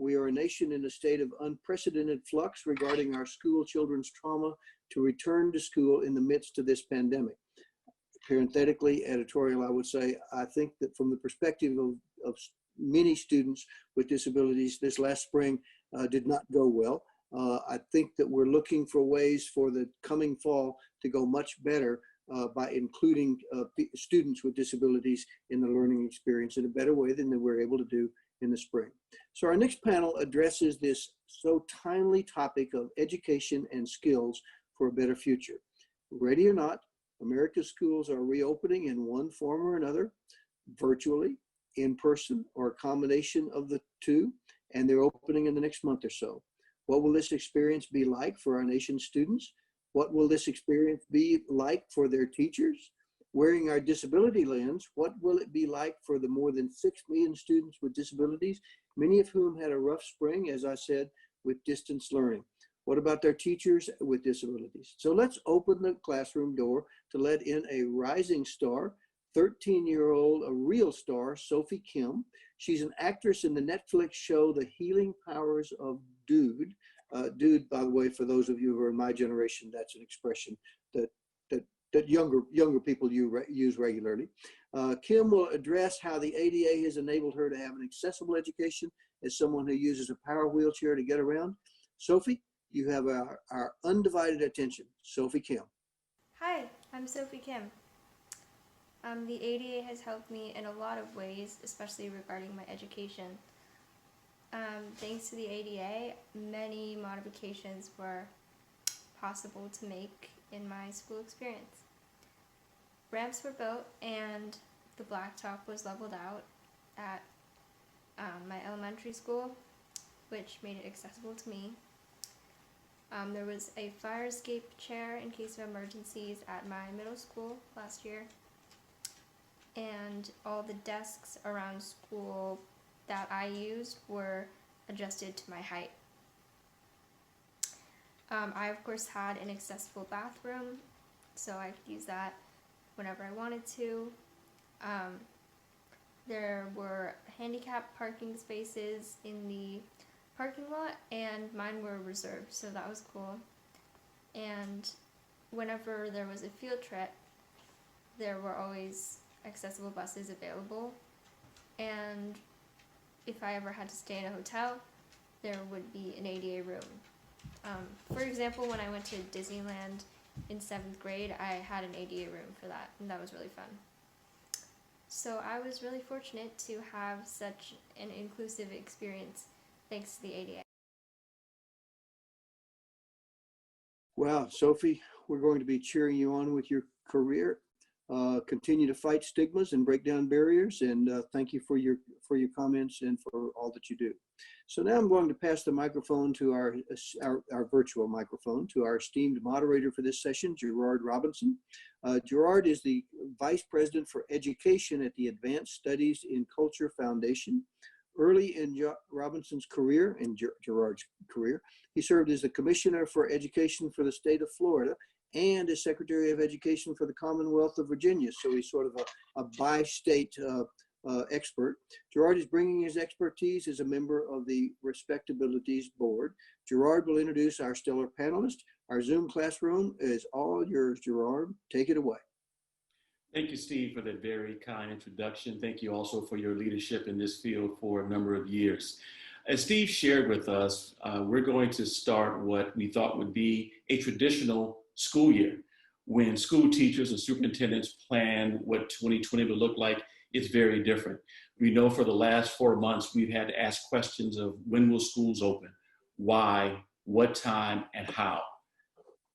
We are a nation in a state of unprecedented flux regarding our school children's trauma to return to school in the midst of this pandemic. Parenthetically, editorial, I would say, I think that from the perspective of many students with disabilities, this last spring did not go well. I think that we're looking for ways for the coming fall to go much better by including students with disabilities in the learning experience in a better way than they were able to do in the spring. So our next panel addresses this so timely topic of education and skills for a better future. Ready or not, America's schools are reopening in one form or another, virtually, in person, or a combination of the two, and they're opening in the next month or so. What will this experience be like for our nation's students? What will this experience be like for their teachers? Wearing our disability lens, what will it be like for the more than 6 million students with disabilities, many of whom had a rough spring, as I said, with distance learning? What about their teachers with disabilities? So let's open the classroom door to let in a rising star, 13-year-old, a real star, Sophie Kim. She's an actress in the Netflix show, The Healing Powers of Dude. Dude, by the way, for those of you who are in my generation, that's an expression that younger people use regularly. Kim will address how the ADA has enabled her to have an accessible education as someone who uses a power wheelchair to get around. Sophie, you have our undivided attention. Sophie Kim. Hi, I'm Sophie Kim. The ADA has helped me in a lot of ways, especially regarding my education. Thanks to the ADA, many modifications were possible to make in my school experience. Ramps were built and the blacktop was leveled out at my elementary school, which made it accessible to me. There was a fire escape chair in case of emergencies at my middle school last year, and all the desks around school that I used were adjusted to my height. I of course had an accessible bathroom, so I could use that whenever I wanted to. There were handicap parking spaces in the parking lot, and mine were reserved, so that was cool. And whenever there was a field trip, there were always accessible buses available, and if I ever had to stay in a hotel, there would be an ADA room. For example, when I went to Disneyland in 7th grade, I had an ADA room for that, and that was really fun. So I was really fortunate to have such an inclusive experience thanks to the ADA. Wow, Sophie, we're going to be cheering you on with your career. Continue to fight stigmas and break down barriers, and thank you for your comments and for all that you do. So now I'm going to pass the microphone to our virtual microphone to our esteemed moderator for this session, Gerard Robinson. Gerard is the Vice President for Education at the Advanced Studies in Culture Foundation. Early in Robinson's career, in Gerard's career, he served as the Commissioner for Education for the state of Florida and as Secretary of Education for the Commonwealth of Virginia. So he's sort of a bi-state expert. Gerard is bringing his expertise as a member of the Respectabilities Board. Gerard will introduce our stellar panelists. Our Zoom classroom is all yours, Gerard. Take it away. Thank you, Steve, for that very kind introduction. Thank you also for your leadership in this field for a number of years. As Steve shared with us, we're going to start what we thought would be a traditional school year. When school teachers and superintendents plan what 2020 would look like, it's very different. We know for the last 4 months, we've had to ask questions of when will schools open, why, what time, and how.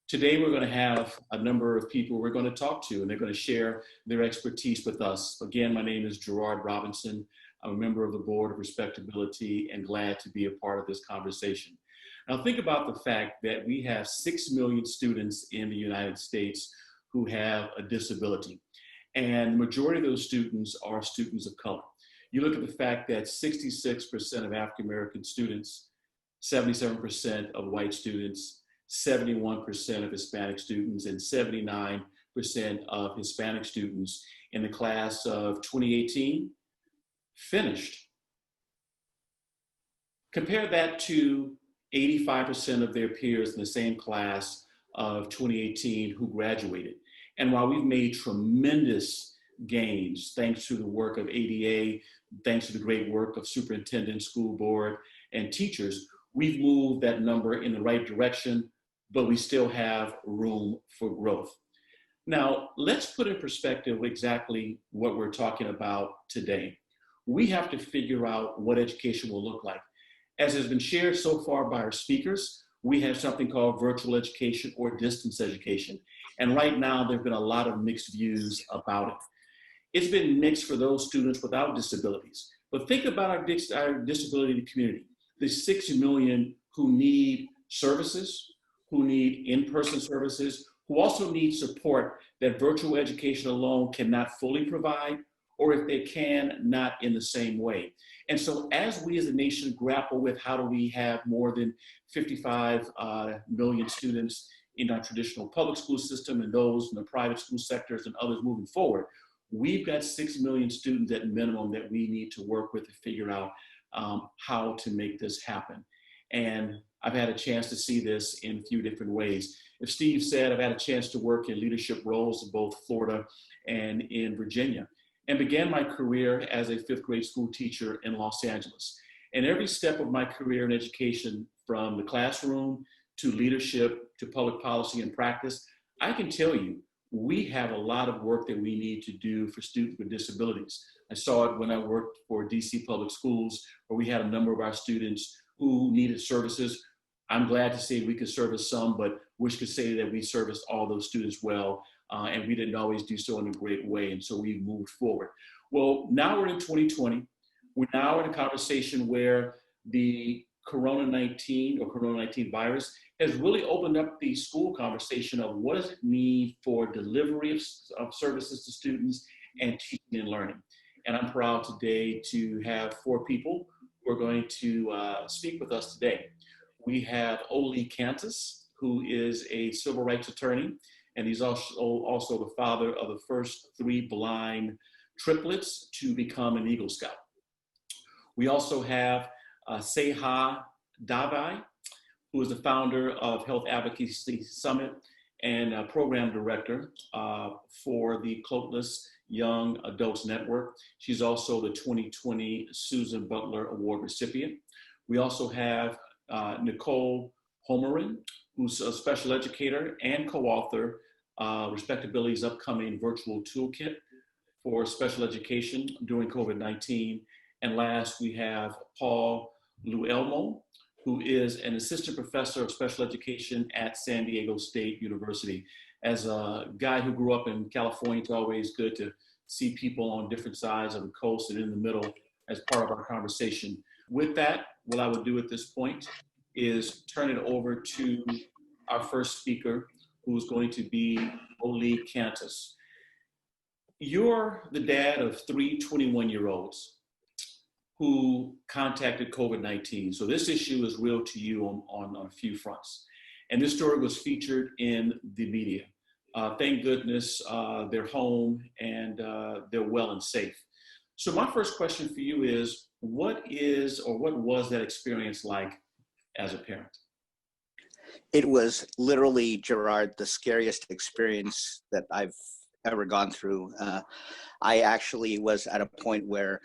Today, we're going to have a number of people we're going to talk to, and they're going to share their expertise with us. Again, my name is Gerard Robinson. I'm a member of the Board of Respectability and glad to be a part of this conversation. Now, think about the fact that we have 6 million students in the United States who have a disability, and the majority of those students are students of color. You look at the fact that 66% of African American students, 77% of white students, 71% of Hispanic students, and 79% of Hispanic students in the class of 2018 finished. Compare that to 85% of their peers in the same class of 2018 who graduated. And while we've made tremendous gains, thanks to the work of ADA, thanks to the great work of superintendent, school board, and teachers, we've moved that number in the right direction, but we still have room for growth. Now, let's put in perspective exactly what we're talking about today. We have to figure out what education will look like. As has been shared so far by our speakers, we have something called virtual education or distance education. And right now, there have been a lot of mixed views about it. It's been mixed for those students without disabilities. But think about our disability community, the 6 million who need services, who need in-person services, who also need support that virtual education alone cannot fully provide, or if they can, not in the same way. And so as we as a nation grapple with how do we have more than 55 million students in our traditional public school system and those in the private school sectors and others moving forward, we've got 6 million students at minimum that we need to work with to figure out how to make this happen. And I've had a chance to see this in a few different ways. As Steve said, I've had a chance to work in leadership roles in both Florida and in Virginia, and began my career as a 5th grade school teacher in Los Angeles. And every step of my career in education, from the classroom to leadership to public policy and practice, I can tell you, we have a lot of work that we need to do for students with disabilities. I saw it when I worked for DC Public Schools, where we had a number of our students who needed services. I'm glad to say we could service some, but wish to say that we serviced all those students well, and we didn't always do so in a great way, and so we moved forward. Well, now we're in 2020. We're now in a conversation where the Corona-19 virus has really opened up the school conversation of what does it mean for delivery of services to students and teaching and learning. And I'm proud today to have 4 people who are going to speak with us today. We have Ullrich Congenital, who is a civil rights attorney, and he's also the father of the first 3 blind triplets to become an Eagle Scout. We also have Seha Davai, who is the founder of Health Advocacy Summit and program director for the Cloteless Young Adults Network. She's also the 2020 Susan Butler Award recipient. We also have Nicole Homerin, who's a special educator and co-author, Respectability's upcoming virtual toolkit for special education during COVID-19. And last, we have Paul Luelmo, who is an assistant professor of special education at San Diego State University. As a guy who grew up in California, it's always good to see people on different sides of the coast and in the middle as part of our conversation. With that, what I would do at this point is turn it over to our first speaker, who's going to be Ullrich Congenital. You're the dad of 3 21-year-olds who contacted COVID-19. So this issue is real to you on a few fronts. And this story was featured in the media. Thank goodness they're home and they're well and safe. So my first question for you is, what was that experience like as a parent? It was literally, Gerard, the scariest experience that I've ever gone through. I actually was at a point where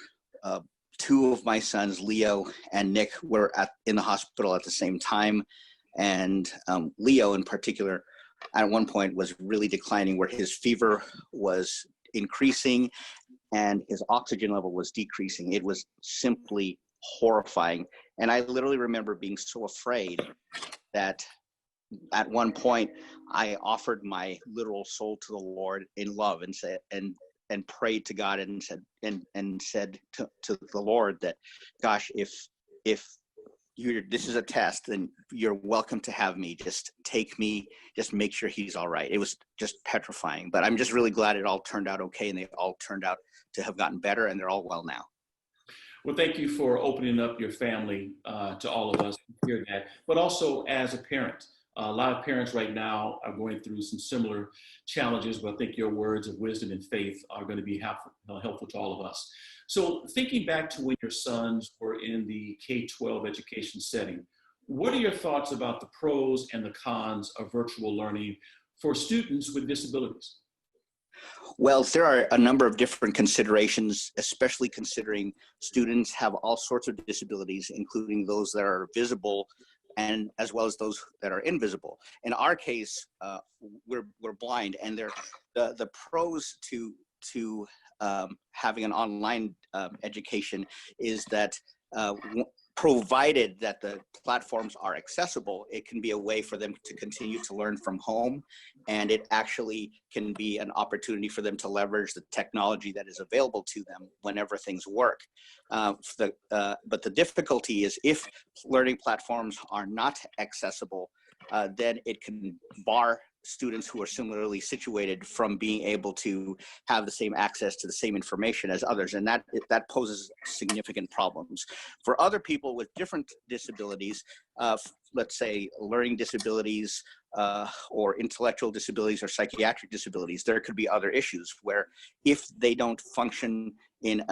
2 of my sons, Leo and Nick, were in the hospital at the same time. And Leo in particular, at one point was really declining, where his fever was increasing and his oxygen level was decreasing. It was simply horrifying. And I literally remember being so afraid that at one point I offered my literal soul to the Lord in love and said, and prayed to God and said to the Lord that, gosh, if this is a test, then you're welcome to have me. Just take me, just make sure he's all right. It was just petrifying, but I'm just really glad it all turned out okay, and they all turned out to have gotten better, and they're all well now. Well, thank you for opening up your family to all of us to hear that, but also as a parent. A lot of parents right now are going through some similar challenges, but I think your words of wisdom and faith are going to be helpful to all of us. So thinking back to when your sons were in the K-12 education setting, what are your thoughts about the pros and the cons of virtual learning for students with disabilities? Well, there are a number of different considerations, especially considering students have all sorts of disabilities, including those that are visible and as well as those that are invisible. In our case, we're blind, and the pros to having an online education is that provided that the platforms are accessible, it can be a way for them to continue to learn from home, and it actually can be an opportunity for them to leverage the technology that is available to them whenever things work. But the difficulty is if learning platforms are not accessible, then it can bar students who are similarly situated from being able to have the same access to the same information as others, and that poses significant problems. For other people with different disabilities, let's say learning disabilities or intellectual disabilities or psychiatric disabilities, there could be other issues where if they don't function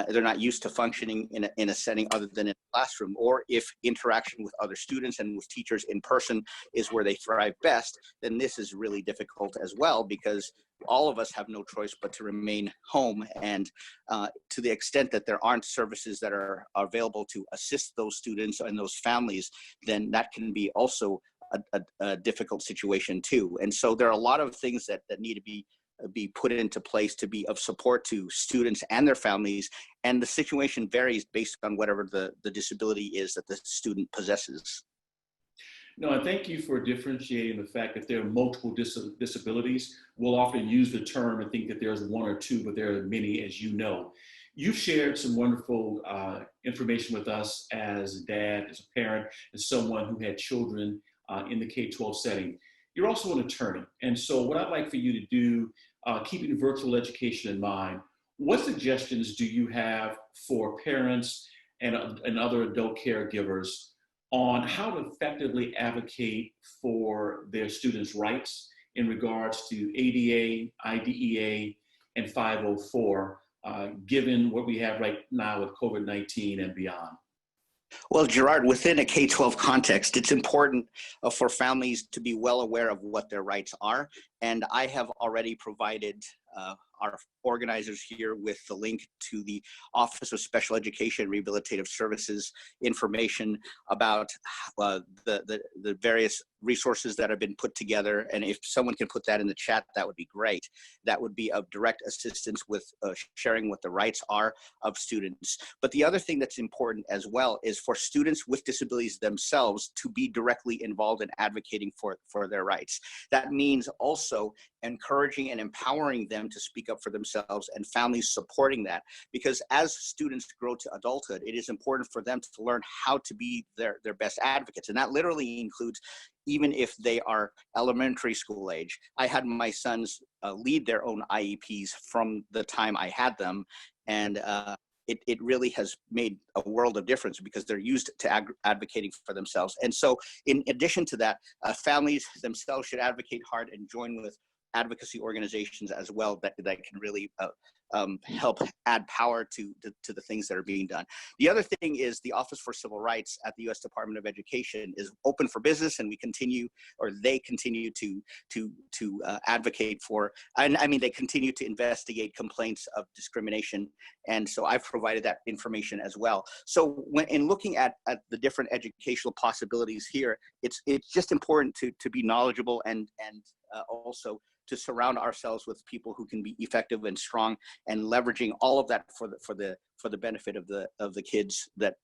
they're not used to functioning in a setting other than in a classroom, or if interaction with other students and with teachers in person is where they thrive best, then this is really difficult as well, because all of us have no choice but to remain home. And to the extent that there aren't services that are available to assist those students and those families, then that can be also a difficult situation too. And so there are a lot of things that need to be put into place to be of support to students and their families, and the situation varies based on whatever the disability is that the student possesses. No, and thank you for differentiating the fact that there are multiple disabilities. We'll often use the term and think that there's one or two, but there are many, as you know. You've shared some wonderful information with us as a dad, as a parent, as someone who had children in the K-12 setting. You're also an attorney. And so what I'd like for you to do, keeping virtual education in mind, what suggestions do you have for parents and other adult caregivers on how to effectively advocate for their students' rights in regards to ADA, IDEA, and 504, given what we have right now with COVID-19 and beyond? Well, Gerard, within a K-12 context, it's important for families to be well aware of what their rights are. And I have already provided our organizers here with the link to the Office of Special Education and Rehabilitative Services information about the various resources that have been put together. And if someone can put that in the chat, that would be great. That would be of direct assistance with sharing what the rights are of students. But the other thing that's important as well is for students with disabilities themselves to be directly involved in advocating for their rights. That means also encouraging and empowering them to speak up for themselves, and families supporting that, because as students grow to adulthood, it is important for them to learn how to be their best advocates. And that literally includes even if they are elementary school age. I had my sons lead their own IEPs from the time I had them, and it really has made a world of difference because they're used to advocating for themselves. And so in addition to that, families themselves should advocate hard and join with advocacy organizations as well that can really help add power to the things that are being done. The other thing is the Office for Civil Rights at the U.S. Department of Education is open for business, and they continue to advocate for, and I mean, they continue to investigate complaints of discrimination. And so I've provided that information as well. So when in looking at the different educational possibilities here, it's just important to be knowledgeable and also to surround ourselves with people who can be effective and strong, and leveraging all of that for the benefit of the kids that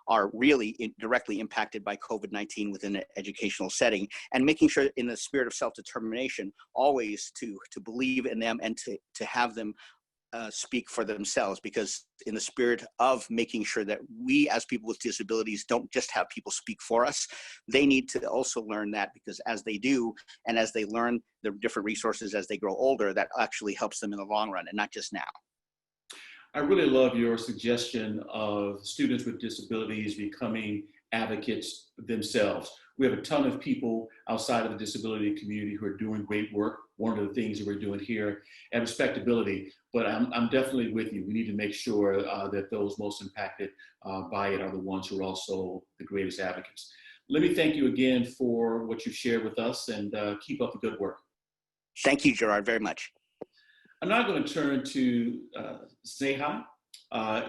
are really directly impacted by COVID-19 within an educational setting, and making sure in the spirit of self-determination always to believe in them and to have them speak for themselves, because in the spirit of making sure that we as people with disabilities don't just have people speak for us, they need to also learn that, because as they do and as they learn the different resources as they grow older, that actually helps them in the long run and not just now. I really love your suggestion of students with disabilities becoming advocates themselves. We have a ton of people outside of the disability community who are doing great work one of the things that we're doing here at Respectability. But I'm definitely with you. We need to make sure that those most impacted by it are the ones who are also the greatest advocates. Let me thank you again for what you've shared with us, and keep up the good work. Thank you, Gerard, very much. I'm now going to turn to Sneha.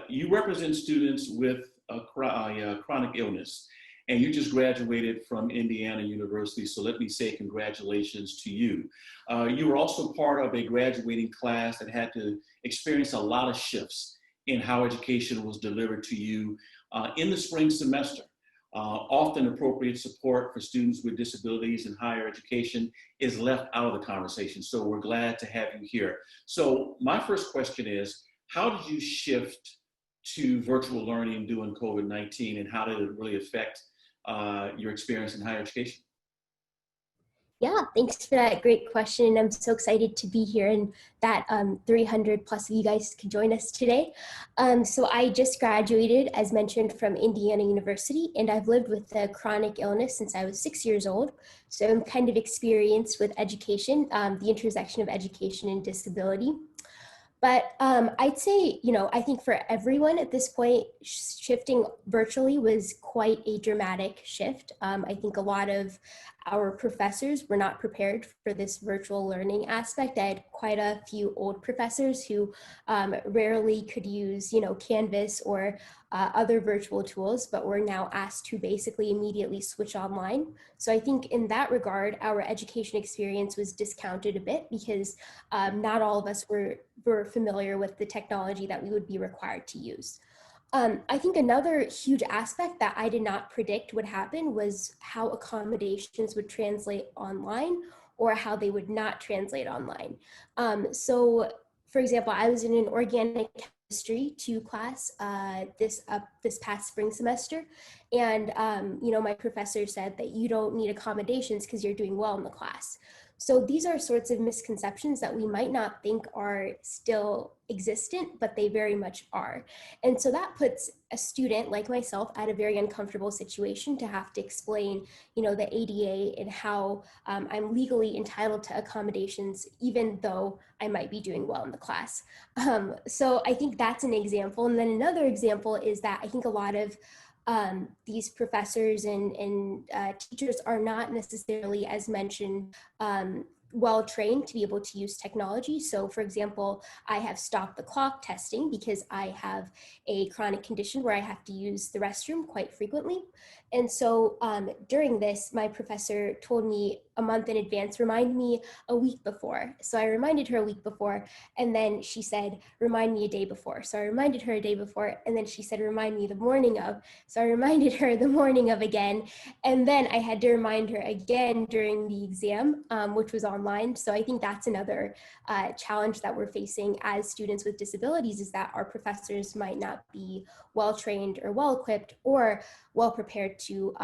You represent students with a chronic illness, and you just graduated from Indiana University, so let me say congratulations to you. You were also part of a graduating class that had to experience a lot of shifts in how education was delivered to you in the spring semester. Often appropriate support for students with disabilities in higher education is left out of the conversation, so we're glad to have you here. So my first question is, how did you shift to virtual learning during COVID-19, and how did it really affect your experience in higher education? Yeah, thanks for that great question. And I'm so excited to be here and that 300 plus of you guys can join us today. So I just graduated, as mentioned, from Indiana University, and I've lived with a chronic illness since I was 6 years old. So I'm kind of experienced with education, the intersection of education and disability. But I'd say, I think for everyone at this point, shifting virtually was quite a dramatic shift. I think a lot of our professors were not prepared for this virtual learning aspect. I had quite a few old professors who rarely could use, Canvas or other virtual tools, but were now asked to basically immediately switch online. So I think in that regard, our education experience was discounted a bit because not all of us were familiar with the technology that we would be required to use. I think another huge aspect that I did not predict would happen was how accommodations would translate online or how they would not translate online. So for example, I was in an organic chemistry 2 class this past spring semester. And, my professor said that you don't need accommodations because you're doing well in the class. So these are sorts of misconceptions that we might not think are still existent, but they very much are. And so that puts a student like myself at a very uncomfortable situation to have to explain, the ADA and how I'm legally entitled to accommodations, even though I might be doing well in the class. So I think that's an example. And then another example is that I think a lot of these professors and teachers are not necessarily, as mentioned, well trained to be able to use technology. So for example, I have stopped the clock testing because I have a chronic condition where I have to use the restroom quite frequently. And so during this, my professor told me a month in advance, remind me a week before. So I reminded her a week before, and then she said, remind me a day before. So I reminded her a day before, and then she said, remind me the morning of. So I reminded her the morning of again. And then I had to remind her again during the exam, which was online. So I think that's another challenge that we're facing as students with disabilities, is that our professors might not be well-trained or well-equipped or well-prepared to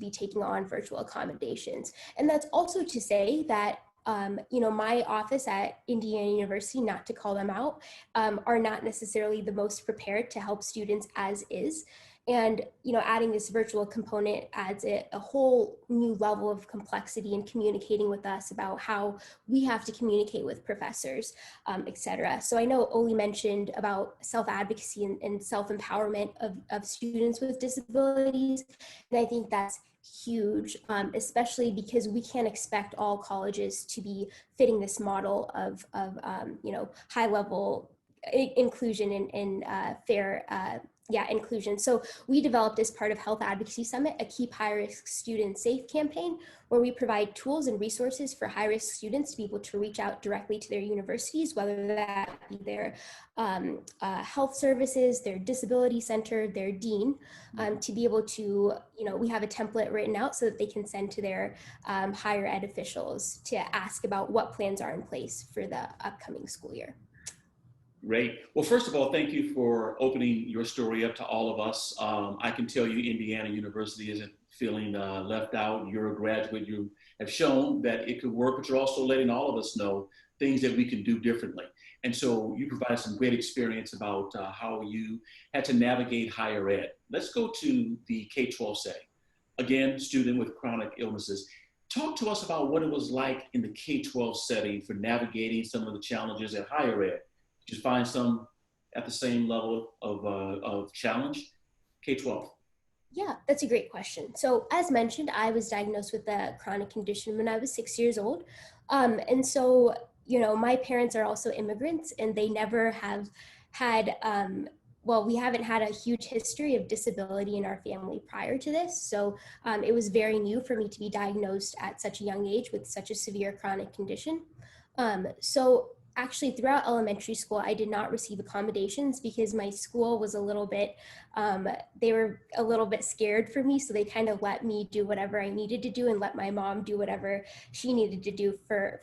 be taking on virtual accommodations. And that's also to say that my office at Indiana University, not to call them out, are not necessarily the most prepared to help students as is. And, adding this virtual component adds a whole new level of complexity in communicating with us about how we have to communicate with professors, et cetera. So I know Oli mentioned about self-advocacy and self-empowerment of students with disabilities. And I think that's huge, especially because we can't expect all colleges to be fitting this model of high level inclusion and fair inclusion. So we developed, as part of Health Advocacy Summit, a Keep High Risk Students Safe campaign, where we provide tools and resources for high risk students to be able to reach out directly to their universities, whether that be their health services, their disability center, their dean, to be able to, we have a template written out so that they can send to their higher ed officials to ask about what plans are in place for the upcoming school year. Great. Well, first of all, thank you for opening your story up to all of us. I can tell you Indiana University isn't feeling left out. You're a graduate. You have shown that it could work, but you're also letting all of us know things that we can do differently. And so you provide some great experience about how you had to navigate higher ed. Let's go to the K-12 setting. Again, student with chronic illnesses. Talk to us about what it was like in the K-12 setting for navigating some of the challenges at higher ed. Did you find some at the same level of challenge? K-12. Yeah, that's a great question. So as mentioned, I was diagnosed with a chronic condition when I was 6 years old. And so, my parents are also immigrants, and they never have had, we haven't had a huge history of disability in our family prior to this. So it was very new for me to be diagnosed at such a young age with such a severe chronic condition. So actually throughout elementary school, I did not receive accommodations because my school was a little bit, they were a little bit scared for me. So they kind of let me do whatever I needed to do and let my mom do whatever she needed to do for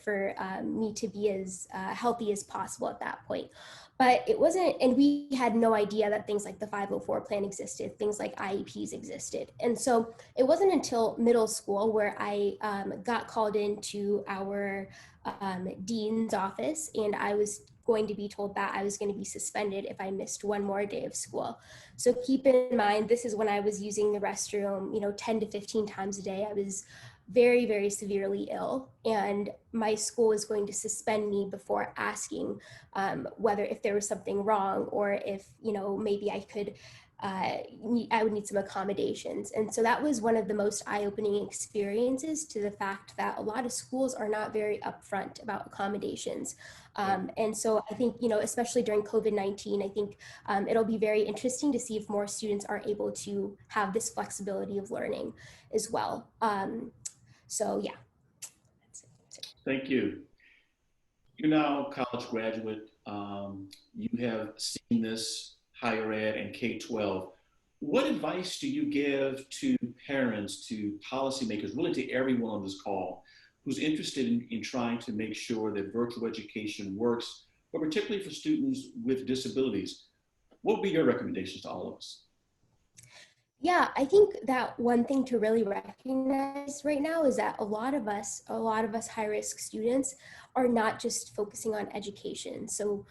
me to be as healthy as possible at that point. But it wasn't, and we had no idea that things like the 504 plan existed, things like IEPs existed. And so it wasn't until middle school where I got called into our dean's office, and I was going to be told that I was going to be suspended if I missed one more day of school. So keep in mind, this is when I was using the restroom, 10 to 15 times a day. I was very, very severely ill, and my school was going to suspend me before asking whether if there was something wrong or if, maybe I could I would need some accommodations. And so that was one of the most eye-opening experiences to the fact that a lot of schools are not very upfront about accommodations. And so I think, especially during COVID-19, I think it'll be very interesting to see if more students are able to have this flexibility of learning as well. So yeah. That's it. Thank you. You're now a college graduate. You have seen this higher ed and K-12. What advice do you give to parents, to policymakers, really to everyone on this call who's interested in trying to make sure that virtual education works, but particularly for students with disabilities? What would be your recommendations to all of us? Yeah, I think that one thing to really recognize right now is that a lot of us high-risk students are not just focusing on education. So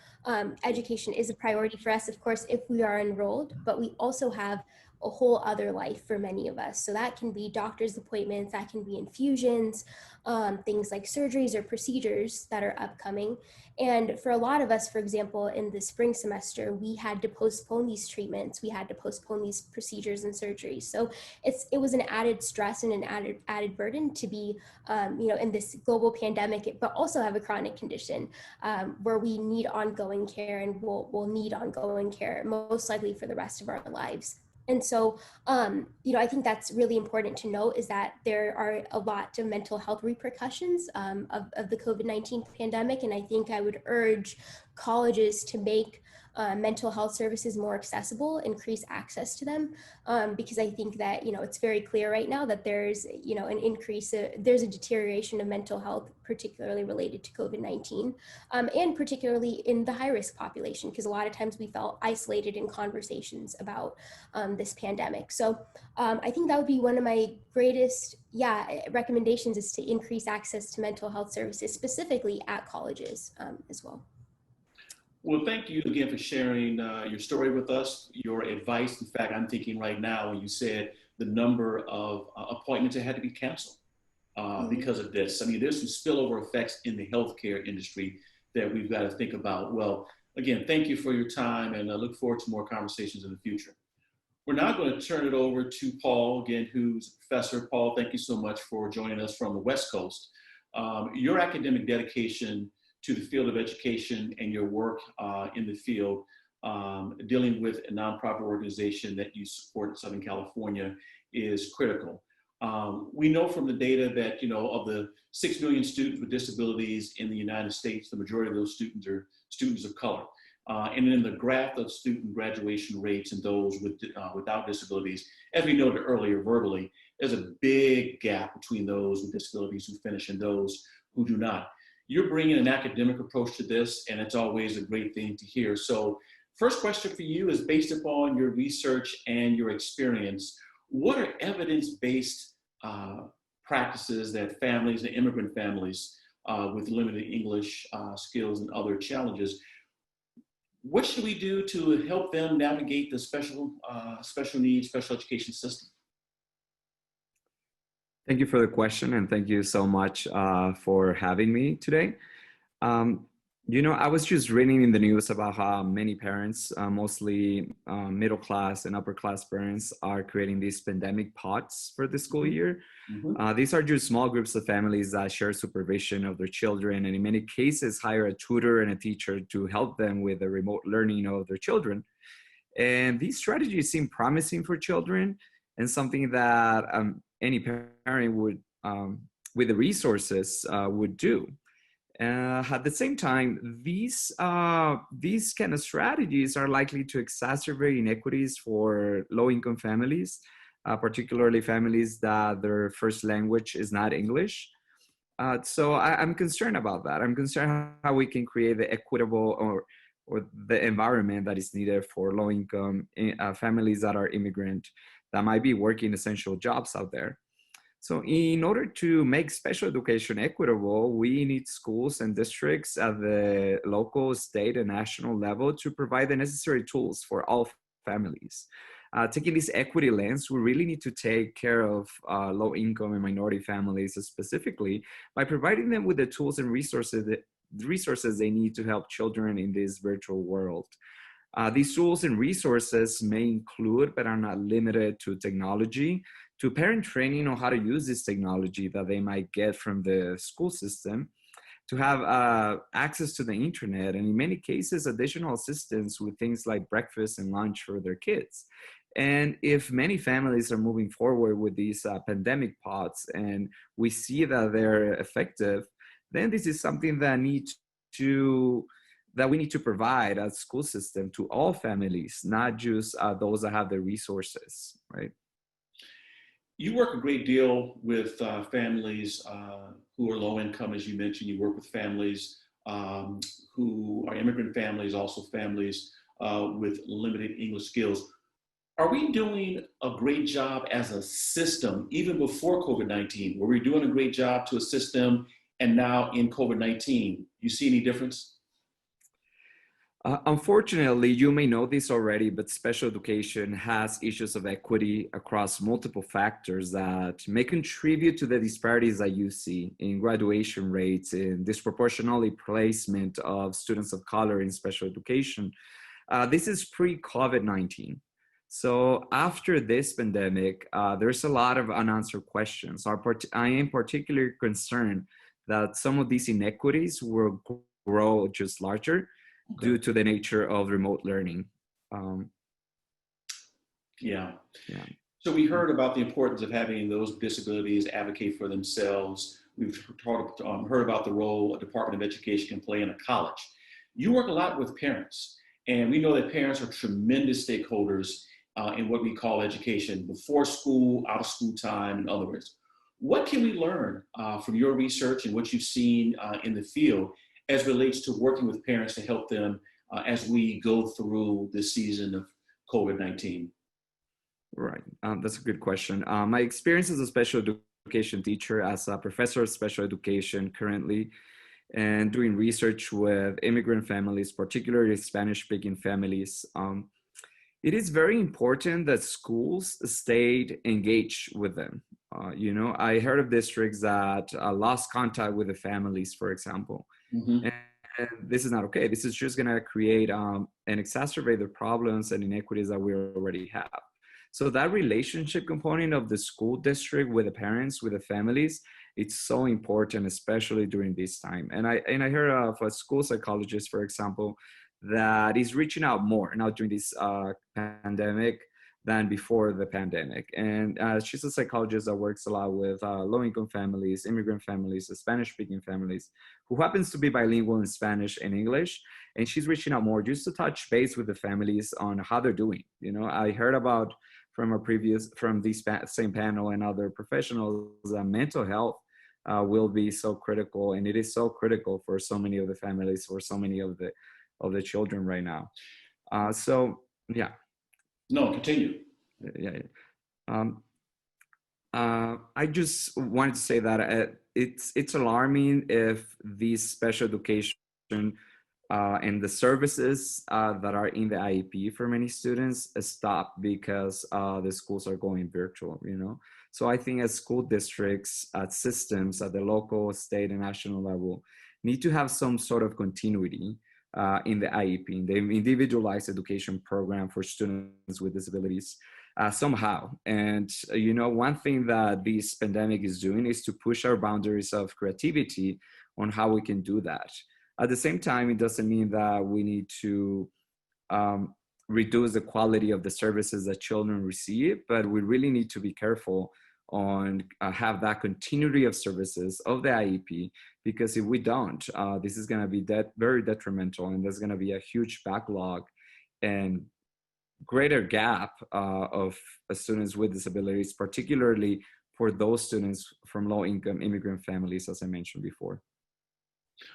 education is a priority for us, of course, if we are enrolled, but we also have a whole other life for many of us. So that can be doctor's appointments, that can be infusions, things like surgeries or procedures that are upcoming. And for a lot of us, for example, in the spring semester, we had to postpone these treatments, we had to postpone these procedures and surgeries. So it was an added stress and an added burden to be, in this global pandemic, but also have a chronic condition where we need ongoing care and we'll need ongoing care most likely for the rest of our lives. And so, I think that's really important to note is that there are a lot of mental health repercussions of the COVID-19 pandemic. And I think I would urge colleges to make mental health services more accessible, increase access to them, because I think that, it's very clear right now that there's, an increase, there's a deterioration of mental health, particularly related to COVID-19, and particularly in the high-risk population, because a lot of times we felt isolated in conversations about this pandemic. So I think that would be one of my greatest, recommendations is to increase access to mental health services, specifically at colleges as well. Well, thank you again for sharing your story with us, your advice. In fact, I'm thinking right now when you said the number of appointments that had to be canceled because of this. I mean, there's some spillover effects in the healthcare industry that we've got to think about. Well, again, thank you for your time, and I look forward to more conversations in the future. We're now going to turn it over to Paul, again, who's a professor. Paul, thank you so much for joining us from the West Coast. Your academic dedication to the field of education and your work in the field, dealing with a nonprofit organization that you support in Southern California is critical. We know from the data that, of the 6 million students with disabilities in the United States, the majority of those students are students of color. And in the graph of student graduation rates and those without disabilities, as we noted earlier verbally, there's a big gap between those with disabilities who finish and those who do not. You're bringing an academic approach to this, and it's always a great thing to hear. So first question for you is, based upon your research and your experience, what are evidence-based practices that families and immigrant families with limited English skills and other challenges, what should we do to help them navigate the special needs, special education system? Thank you for the question, and thank you so much for having me today. Um, I was just reading in the news about how many parents, mostly middle class and upper class parents, are creating these pandemic pots for the school year. These are just small groups of families that share supervision of their children, and in many cases hire a tutor and a teacher to help them with the remote learning of their children. And these strategies seem promising for children and something that any parent would, with the resources, would do. At the same time, these kind of strategies are likely to exacerbate inequities for low-income families, particularly families that their first language is not English. So I'm concerned about that. I'm concerned how we can create the equitable or the environment that is needed for low-income families that are immigrant that might be working essential jobs out there. So in order to make special education equitable, we need schools and districts at the local, state, and national level to provide the necessary tools for all families. Taking this equity lens, we really need to take care of low-income and minority families specifically by providing them with the tools and resources they need to help children in this virtual world. These tools and resources may include, but are not limited to, technology, to parent training on how to use this technology that they might get from the school system, to have access to the internet, and in many cases, additional assistance with things like breakfast and lunch for their kids. And if many families are moving forward with these pandemic pods and we see that they're effective, then this is something that we need to provide as school system to all families, not just those that have the resources, right? You work a great deal with families who are low income, as you mentioned. You work with families who are immigrant families, also families with limited English skills. Are we doing a great job as a system, even before COVID-19? Were we doing a great job to assist them, and now in COVID-19, you see any difference? Unfortunately, you may know this already, but special education has issues of equity across multiple factors that may contribute to the disparities that you see in graduation rates, in disproportionately placement of students of color in special education. This is pre-COVID-19. So after this pandemic, there's a lot of unanswered questions. I am particularly concerned that some of these inequities will grow just larger due to the nature of remote learning. Yeah. So we heard about the importance of having those with disabilities advocate for themselves. We've heard about the role a Department of Education can play in a college. You work a lot with parents, and we know that parents are tremendous stakeholders in what we call education, before school, out of school time, in other words. What can we learn from your research and what you've seen in the field as relates to working with parents to help them as we go through this season of COVID-19? Right, that's a good question. My experience as a special education teacher, as a professor of special education currently, and doing research with immigrant families, particularly Spanish-speaking families, it is very important that schools stayed engaged with them. I heard of districts that lost contact with the families, for example. And this is not okay. This is just going to create and exacerbate the problems and inequities that we already have. So that relationship component of the school district with the parents, with the families, it's so important, especially during this time. And I heard of a school psychologist, for example, that is reaching out more now during this pandemic than before the pandemic. And she's a psychologist that works a lot with low-income families, immigrant families, Spanish-speaking families, who happens to be bilingual in Spanish and English. And she's reaching out more just to touch base with the families on how they're doing. I heard about from this same panel and other professionals that mental health will be so critical, and it is so critical for so many of the families, for so many of the children right now. So yeah. No, continue. Yeah. I just wanted to say that it's alarming if these special education and the services that are in the IEP for many students stop because the schools are going virtual, So I think as school districts, at systems at the local, state, and national level, need to have some sort of continuity in the IEP, in the individualized education program for students with disabilities somehow. And, one thing that this pandemic is doing is to push our boundaries of creativity on how we can do that. At the same time, it doesn't mean that we need to reduce the quality of the services that children receive, but we really need to be careful on have that continuity of services of the IEP, because if we don't, this is going to be very detrimental, and there's going to be a huge backlog and greater gap of students with disabilities, particularly for those students from low-income immigrant families, as I mentioned before.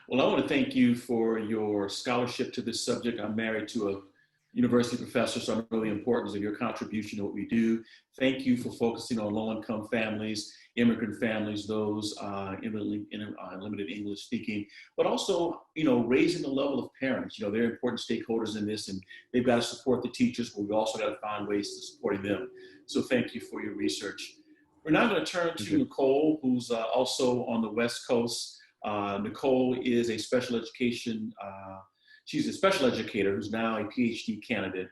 Well, I want to thank you for your scholarship to this subject. I'm married to a university professor, so I know the importance of your contribution to what we do. Thank you for focusing on low-income families, immigrant families, those in limited English speaking, but also, raising the level of parents. They're important stakeholders in this, and they've got to support the teachers, but we've also got to find ways to supporting them. So thank you for your research. We're now going to turn to Nicole, who's also on the West Coast. Nicole is a special education she's a special educator who's now a PhD candidate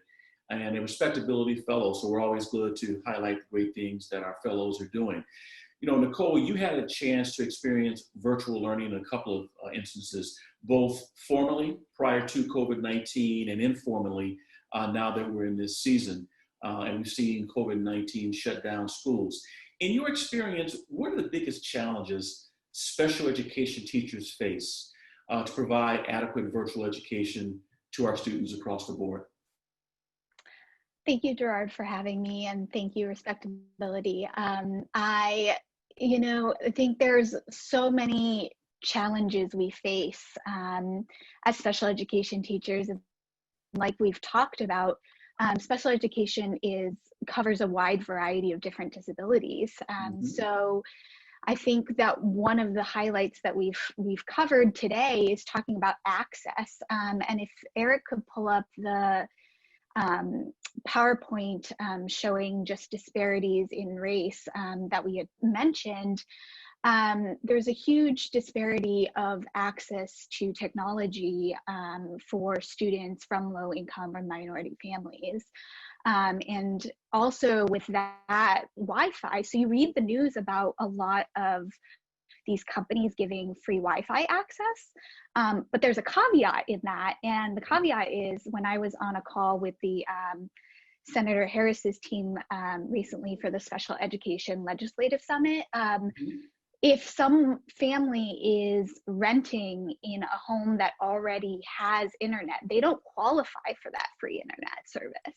and a respectability fellow. So we're always good to highlight the great things that our fellows are doing. Nicole, you had a chance to experience virtual learning in a couple of instances, both formally prior to COVID-19 and informally now that we're in this season. And we've seen COVID-19 shut down schools. In your experience, what are the biggest challenges special education teachers face to provide adequate virtual education to our students across the board? Thank you, Gerard, for having me, and thank you, Respectability. I think there's so many challenges we face as special education teachers. Like we've talked about, special education covers a wide variety of different disabilities. So I think that one of the highlights that we've covered today is talking about access. And if Eric could pull up the PowerPoint showing just disparities in race that we had mentioned, there's a huge disparity of access to technology for students from low income or minority families. And also with that, Wi-Fi. So you read the news about a lot of these companies giving free Wi-Fi access, but there's a caveat in that. And the caveat is, when I was on a call with the Senator Harris's team recently for the Special Education Legislative Summit, if some family is renting in a home that already has internet, they don't qualify for that free internet service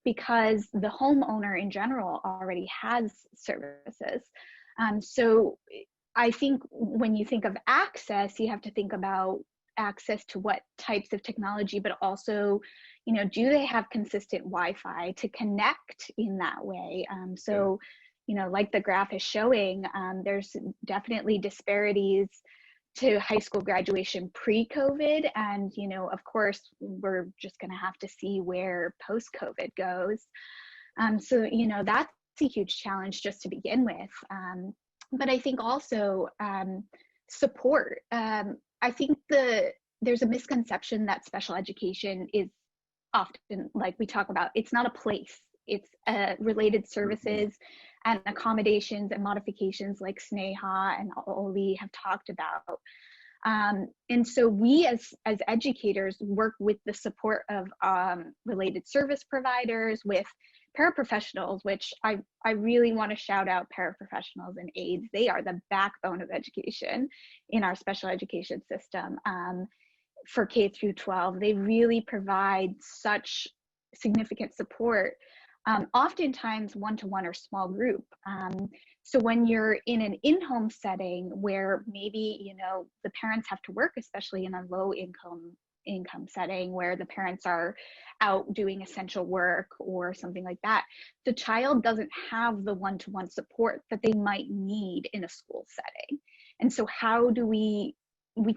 because the homeowner in general already has services. So I think when you think of access, you have to think about access to what types of technology, but also, do they have consistent Wi-Fi to connect in that way? Like the graph is showing, there's definitely disparities to high school graduation pre-COVID. And, of course, we're just going to have to see where post-COVID goes. So that's a huge challenge just to begin with. But I think also support. I think there's a misconception that special education is often, like we talk about, it's not a place. It's related services and accommodations and modifications like Sneha and Oli have talked about. And so we as educators work with the support of related service providers, with paraprofessionals, which I really want to shout out paraprofessionals and aides. They are the backbone of education in our special education system. For K through 12, they really provide such significant support, oftentimes one-to-one or small group. So when you're in an in-home setting where maybe, the parents have to work, especially in a low income setting where the parents are out doing essential work or something like that, the child doesn't have the one-to-one support that they might need in a school setting. And so how do we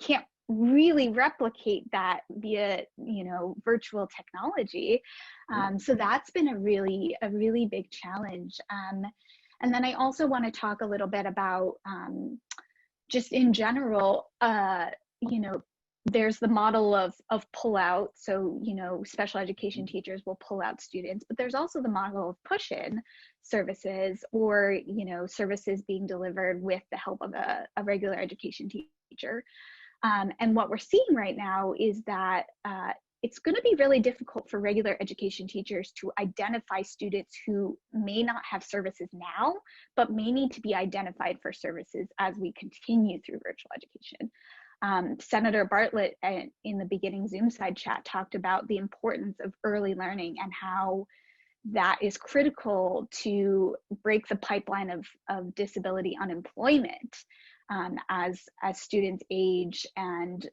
can't really replicate that via virtual technology. So that's been a really big challenge. And then I also want to talk a little bit about just in general, you know, there's the model of pull out. So, you know, special education teachers will pull out students, but there's also the model of push in services, or, you know, services being delivered with the help of a regular education teacher. And what we're seeing right now is that it's going to be really difficult for regular education teachers to identify students who may not have services now, but may need to be identified for services as we continue through virtual education. Senator Bartlett in the beginning Zoom side chat talked about the importance of early learning and how that is critical to break the pipeline of disability unemployment as students age and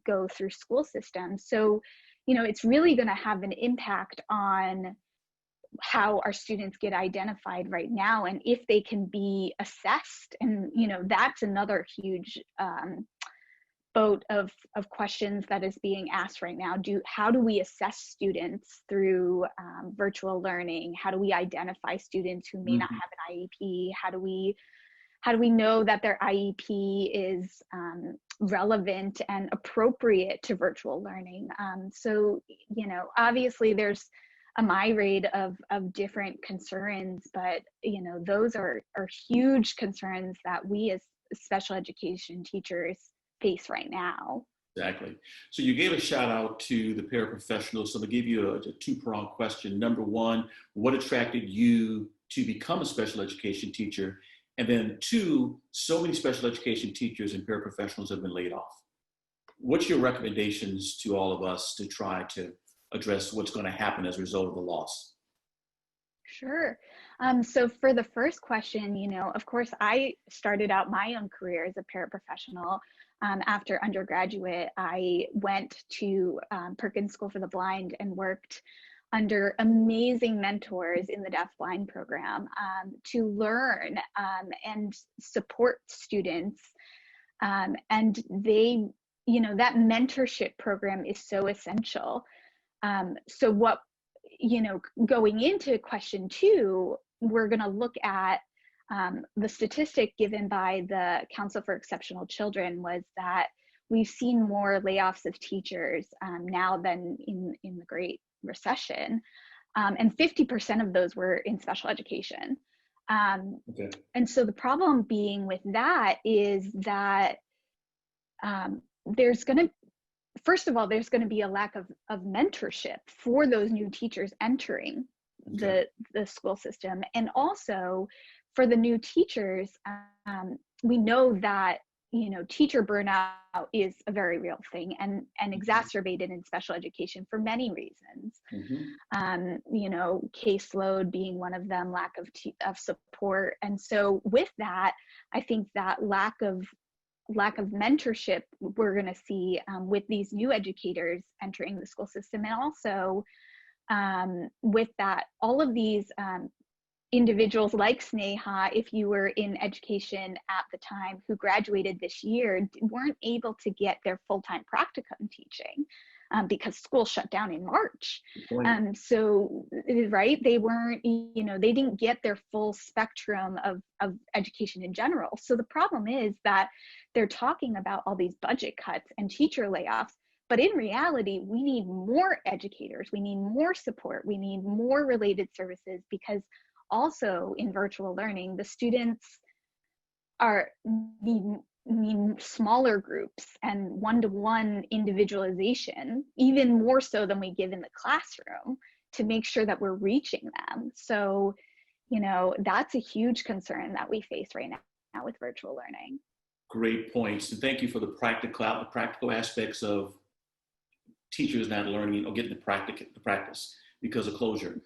go through school systems. So, you know, it's really going to have an impact on how our students get identified right now, and if they can be assessed. And, you know, that's another huge boat of questions that is being asked right now. How do we assess students through virtual learning? How do we identify students who may not have an IEP? How do we know that their IEP is relevant and appropriate to virtual learning? So, you know, obviously there's a myriad of different concerns, but, you know, those are huge concerns that we as special education teachers face right now. Exactly. So you gave a shout out to the paraprofessionals. So I'm gonna give you a two-pronged question. Number one, what attracted you to become a special education teacher? And then two, so many special education teachers and paraprofessionals have been laid off. What's your recommendations to all of us to try to address what's going to happen as a result of the loss? Sure. So for the first question, you know, of course, I started out my own career as a paraprofessional. After undergraduate, I went to Perkins School for the Blind and worked under amazing mentors in the deaf-blind program to learn and support students. And they, you know, that mentorship program is so essential. So what, you know, going into question two, we're going to look at the statistic given by the Council for Exceptional Children was that we've seen more layoffs of teachers now than in the Great Recession, and 50% of those were in special education. Okay. And so the problem being with that is that there's going to, first of all, there's going to be a lack of mentorship for those new teachers entering the school system. And also for the new teachers, we know that, you know, teacher burnout is a very real thing and exacerbated in special education for many reasons. You know, caseload being one of them, lack of support. And so with that, I think that lack of mentorship we're going to see with these new educators entering the school system. And also with that, all of these individuals like Sneha, if you were in education at the time, who graduated this year, weren't able to get their full-time practicum teaching because school shut down in March. So, right, they weren't, you know, they didn't get their full spectrum of education in general. So the problem is that they're talking about all these budget cuts and teacher layoffs, but in reality, we need more educators, we need more support, we need more related services, because also in virtual learning, the students need smaller groups and one-to-one individualization, even more so than we give in the classroom, to make sure that we're reaching them. So, you know, that's a huge concern that we face right now with virtual learning. Great points. And thank you for the practical aspects of teachers not learning or getting the practice because of closure.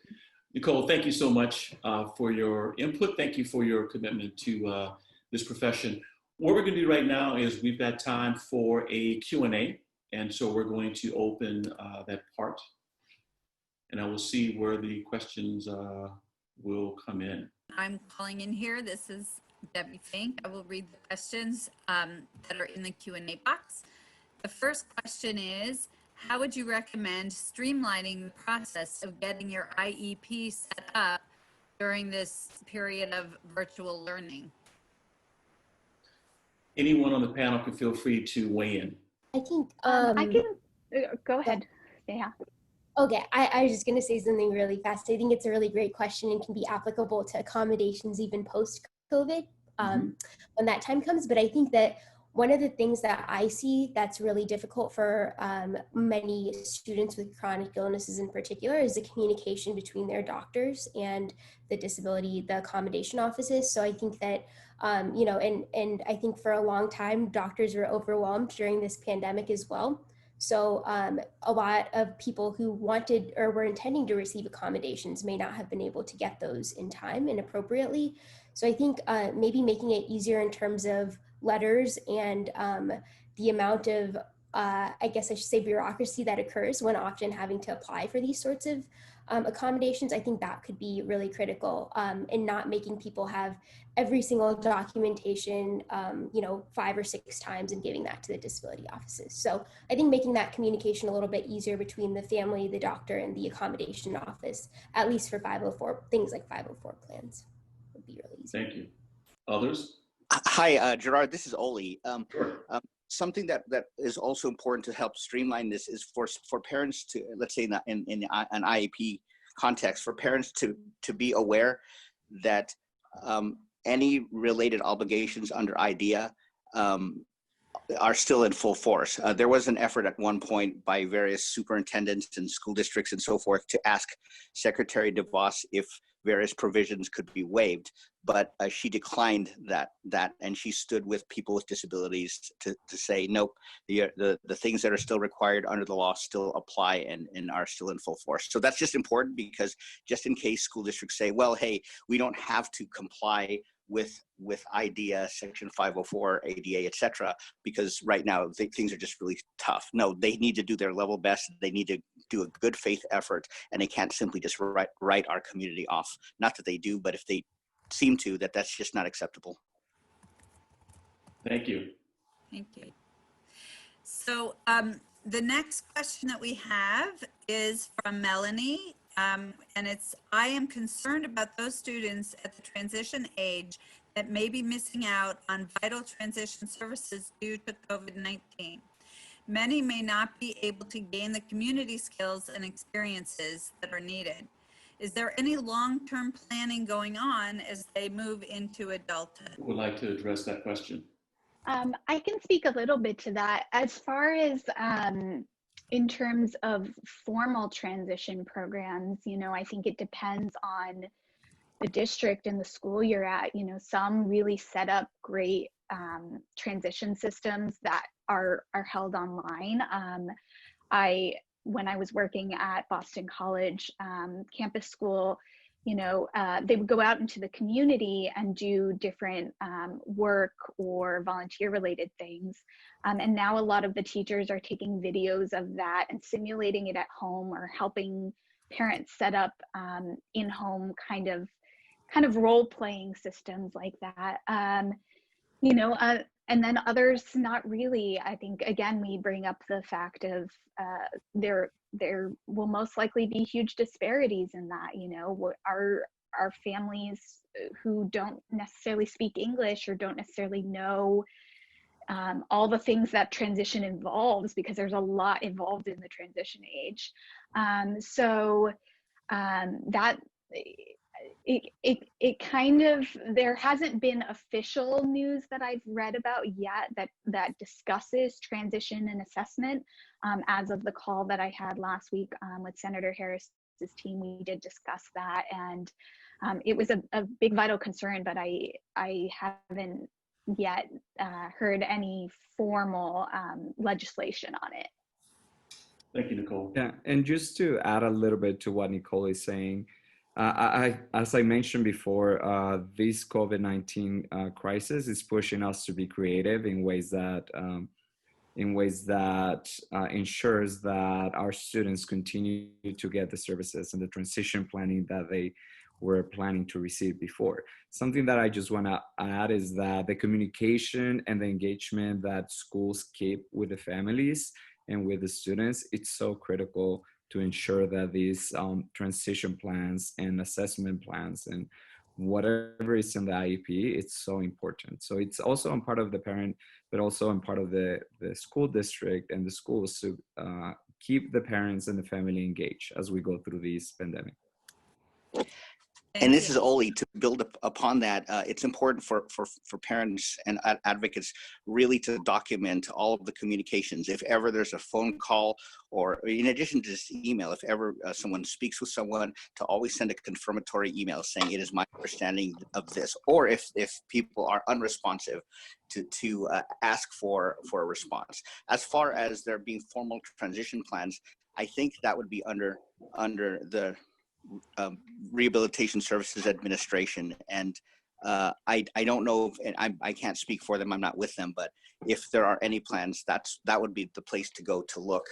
Nicole, thank you so much for your input. Thank you for your commitment to this profession. What we're going to do right now is we've got time for a Q&A. And so we're going to open that part. And I will see where the questions will come in. I'm calling in here. This is Debbie Fink. I will read the questions that are in the Q&A box. The first question is, how would you recommend streamlining the process of getting your IEP set up during this period of virtual learning? Anyone on the panel can feel free to weigh in. I think I can go ahead. Yeah. Okay, I was just going to say something really fast. I think it's a really great question and can be applicable to accommodations even post-COVID when that time comes. But I think that one of the things that I see that's really difficult for many students with chronic illnesses in particular is the communication between their doctors and the accommodation offices. So I think that, and I think for a long time, doctors were overwhelmed during this pandemic as well. So a lot of people who wanted or were intending to receive accommodations may not have been able to get those in time and appropriately. So I think maybe making it easier in terms of letters and the amount of, I guess I should say, bureaucracy that occurs when often having to apply for these sorts of accommodations. I think that could be really critical in not making people have every single documentation, 5 or 6 times and giving that to the disability offices. So I think making that communication a little bit easier between the family, the doctor, and the accommodation office, at least for 504, things like 504 plans would be really easy. Thank you. Others? Hi, Gerard, this is Oli. Sure. Something that is also important to help streamline this is for parents to, let's say in an IEP context, for parents to be aware that any related obligations under IDEA are still in full force. There was an effort at one point by various superintendents and school districts and so forth to ask Secretary DeVos if various provisions could be waived, but she declined that, and she stood with people with disabilities to say, nope, the things that are still required under the law still apply and are still in full force. So that's just important, because just in case school districts say, well, hey, we don't have to comply with IDEA, Section 504, ADA, et cetera, because right now things are just really tough. No, they need to do their level best. They need to do a good faith effort, and they can't simply just write our community off. Not that they do, but if they seem to, that's just not acceptable. Thank you. Thank you. So the next question that we have is from Melanie. And it's, I am concerned about those students at the transition age that may be missing out on vital transition services due to COVID-19. Many may not be able to gain the community skills and experiences that are needed. Is there any long-term planning going on as they move into adulthood? Who would like to address that question? I can speak a little bit to that. As far as in terms of formal transition programs, I think it depends on the district and the school you're at. Some really set up great transition systems that are held online. When I was working at Boston College campus school, they would go out into the community and do different work or volunteer related things. And now a lot of the teachers are taking videos of that and simulating it at home, or helping parents set up in-home kind of role-playing systems like that. And then others, not really. I think, again, we bring up the fact of there will most likely be huge disparities in that. Our families who don't necessarily speak English or don't necessarily know all the things that transition involves, because there's a lot involved in the transition age. That it kind of, there hasn't been official news that I've read about yet that discusses transition and assessment. As of the call that I had last week with Senator Harris's team, we did discuss that, and it was a big vital concern, but I haven't yet heard any formal legislation on it. Thank you, Nicole. Yeah, and just to add a little bit to what Nicole is saying, as I mentioned before, this COVID-19 crisis is pushing us to be creative in ways that ensures that our students continue to get the services and the transition planning that they were planning to receive before. Something that I just want to add is that the communication and the engagement that schools keep with the families and with the students, it's so critical to ensure that these transition plans and assessment plans and whatever is in the IEP, it's so important. So it's also on part of the parent, but also on part of the school district and the schools to keep the parents and the family engaged as we go through this pandemic. And this is Oli, to build upon that, it's important for parents and advocates really to document all of the communications. If ever there's a phone call, or in addition to just email, if ever someone speaks with someone, to always send a confirmatory email saying it is my understanding of this, or if people are unresponsive, to ask for a response. As far as there being formal transition plans, I think that would be under the Rehabilitation Services Administration, and I don't know if, and I can't speak for them, I'm not with them, but if there are any plans, that would be the place to go to look.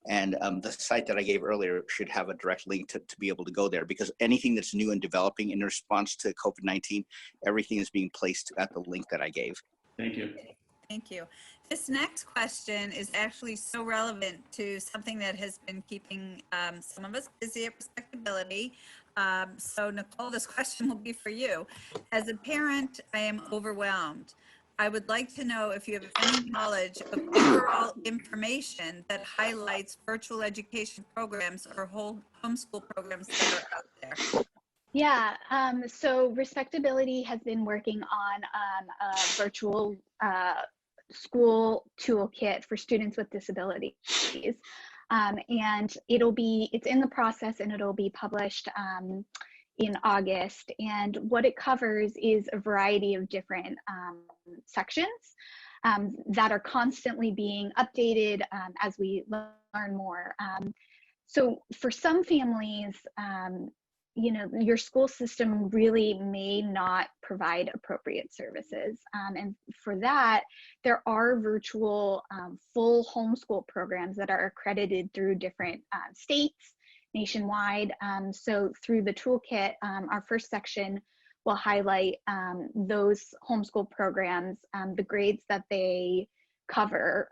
And the site that I gave earlier should have a direct link to be able to go there, because anything that's new and developing in response to COVID-19, everything is being placed at the link that I gave. Thank you. Thank you. This next question is actually so relevant to something that has been keeping some of us busy at Respectability. So Nicole, this question will be for you. As a parent, I am overwhelmed. I would like to know if you have any knowledge of overall information that highlights virtual education programs or whole homeschool programs that are out there. Yeah, so Respectability has been working on a virtual school toolkit for students with disabilities. And it's in the process, and it'll be published in August. And what it covers is a variety of different sections that are constantly being updated as we learn more. So for some families, you know, your school system really may not provide appropriate services. And for that, there are virtual full homeschool programs that are accredited through different states nationwide. So through the toolkit, our first section will highlight those homeschool programs, the grades that they cover,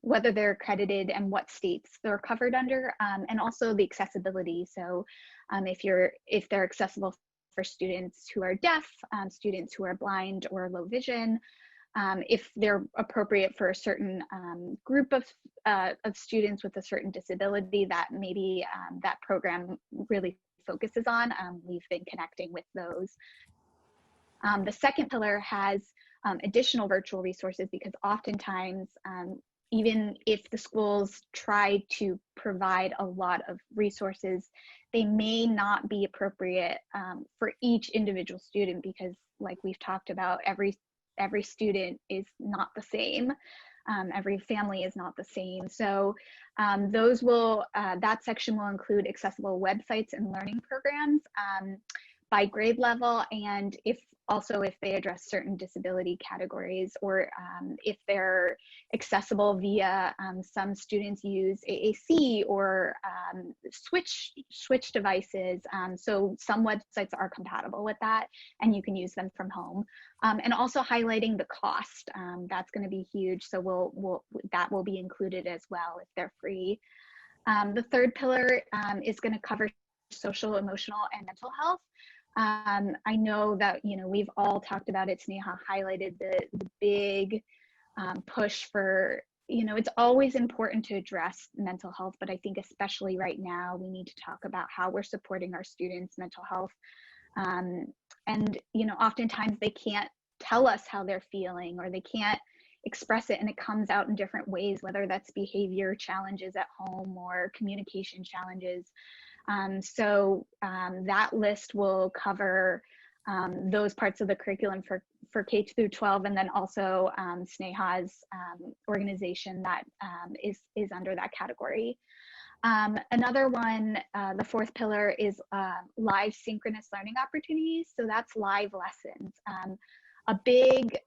whether they're accredited and what states they're covered under, and also the accessibility. So if they're accessible for students who are deaf, students who are blind or low vision, if they're appropriate for a certain group of students with a certain disability that maybe that program really focuses on, we've been connecting with those. The second pillar has additional virtual resources, because oftentimes, even if the schools try to provide a lot of resources, they may not be appropriate for each individual student, because like we've talked about, every student is not the same. Every family is not the same. So that section will include accessible websites and learning programs by grade level, and if they address certain disability categories, or if they're accessible via, some students use AAC or switch devices. So some websites are compatible with that, and you can use them from home. And also highlighting the cost, that's going to be huge. So that will be included as well if they're free. The third pillar is going to cover social, emotional, and mental health. I know that, you know, we've all talked about it. Sneha highlighted the big push for, you know, it's always important to address mental health, but I think especially right now, we need to talk about how we're supporting our students' mental health. And, you know, oftentimes they can't tell us how they're feeling, or they can't express it, and it comes out in different ways, whether that's behavior challenges at home or communication challenges. So that list will cover those parts of the curriculum for K through 12, and then also Sneha's organization that is under that category. Another one, the fourth pillar, is live synchronous learning opportunities. So that's live lessons. A big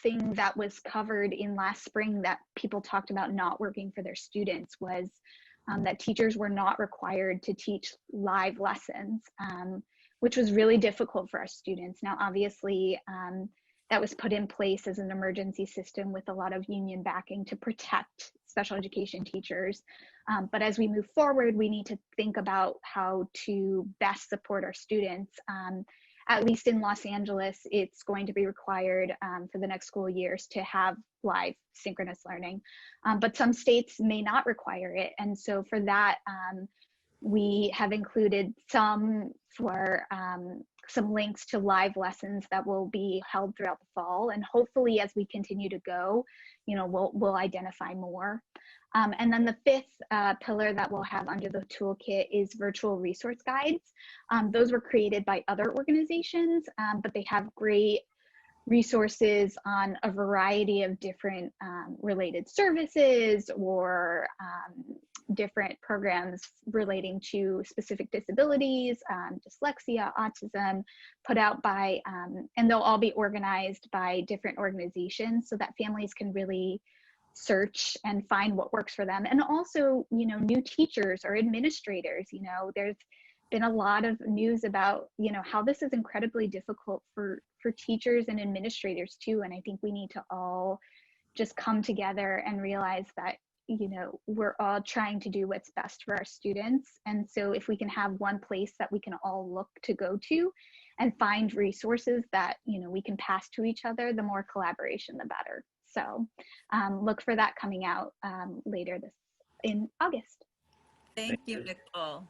thing that was covered in last spring that people talked about not working for their students was that teachers were not required to teach live lessons, which was really difficult for our students. Now, obviously, that was put in place as an emergency system with a lot of union backing to protect special education teachers. But as we move forward, we need to think about how to best support our students. At least in Los Angeles, it's going to be required for the next school years to have live synchronous learning. But some states may not require it. And so for that, we have included some links to live lessons that will be held throughout the fall. And hopefully as we continue to go, we'll identify more. And then the fifth pillar that we'll have under the toolkit is virtual resource guides. Those were created by other organizations, but they have great resources on a variety of different related services or different programs relating to specific disabilities, dyslexia, autism, put out by, and they'll all be organized by different organizations so that families can really search and find what works for them. And also, new teachers or administrators, there's been a lot of news about, how this is incredibly difficult for teachers and administrators too. And I think we need to all just come together and realize that, we're all trying to do what's best for our students. And so if we can have one place that we can all look to go to and find resources that, we can pass to each other, the more collaboration, the better. So look for that coming out later in August. Thank you, Nicole.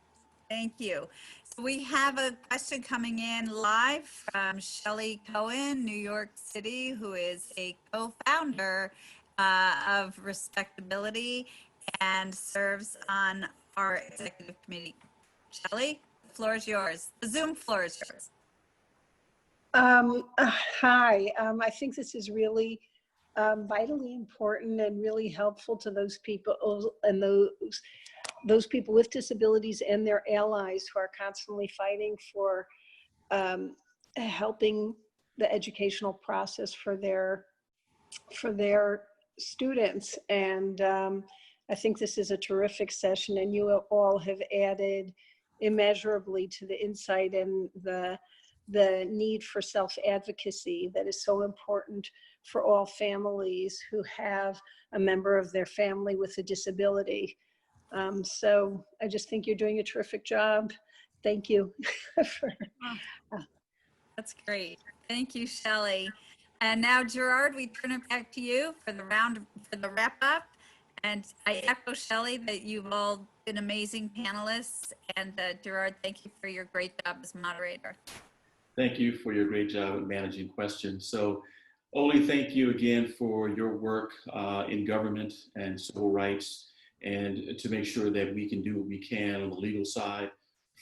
Thank you. So we have a question coming in live from Shelley Cohen, New York City, who is a co-founder of Respectability and serves on our executive committee. Shelley, the floor is yours. The Zoom floor is yours. Hi, I think this is really vitally important and really helpful to those people and those people with disabilities and their allies who are constantly fighting for helping the educational process for their students. And I think this is a terrific session, and you all have added immeasurably to the insight and the need for self-advocacy that is so important for all families who have a member of their family with a disability. So I just think you're doing a terrific job. Thank you. That's great. Thank you, Shelley. And now, Gerard, we turn it back to you for the wrap up. And I echo Shelley that you've all been amazing panelists. And Gerard, thank you for your great job as moderator. Thank you for your great job at managing questions. So, Oli, thank you again for your work in government and civil rights, and to make sure that we can do what we can on the legal side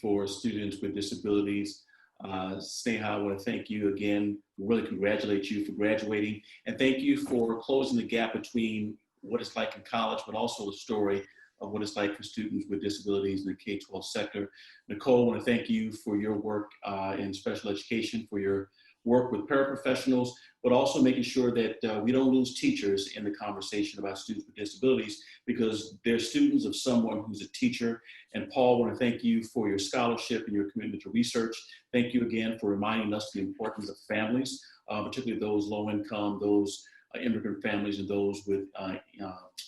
for students with disabilities. Sneha, I want to thank you again, really congratulate you for graduating, and thank you for closing the gap between what it's like in college, but also the story of what it's like for students with disabilities in the K-12 sector. Nicole, I want to thank you for your work in special education, for your work with paraprofessionals, but also making sure that we don't lose teachers in the conversation about students with disabilities, because they're students of someone who's a teacher. And Paul, I want to thank you for your scholarship and your commitment to research. Thank you again for reminding us the importance of families, particularly those low income, those immigrant families, and those with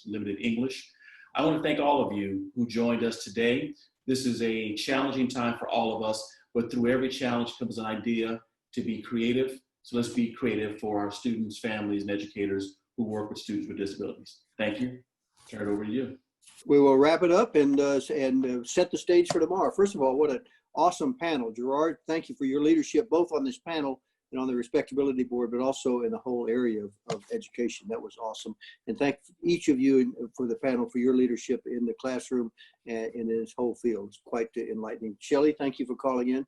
limited English. I want to thank all of you who joined us today. This is a challenging time for all of us, but through every challenge comes an idea to be creative. So let's be creative for our students, families, and educators who work with students with disabilities. Thank you. Turn it over to you. We will wrap it up and set the stage for tomorrow. First of all, what an awesome panel. Gerard, thank you for your leadership, both on this panel and on the Respectability Board, but also in the whole area of education. That was awesome. And thank each of you for the panel for your leadership in the classroom and in this whole field. It's quite enlightening. Shelley, thank you for calling in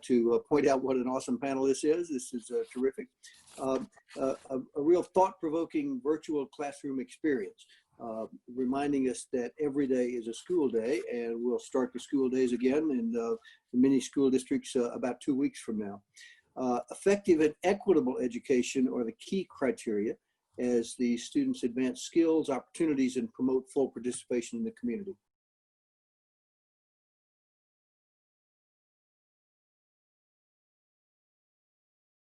to point out what an awesome panel this is. This is terrific. A real thought-provoking virtual classroom experience, reminding us that every day is a school day, and we'll start the school days again in many school districts about 2 weeks from now. Effective and equitable education are the key criteria as the students advance skills, opportunities, and promote full participation in the community.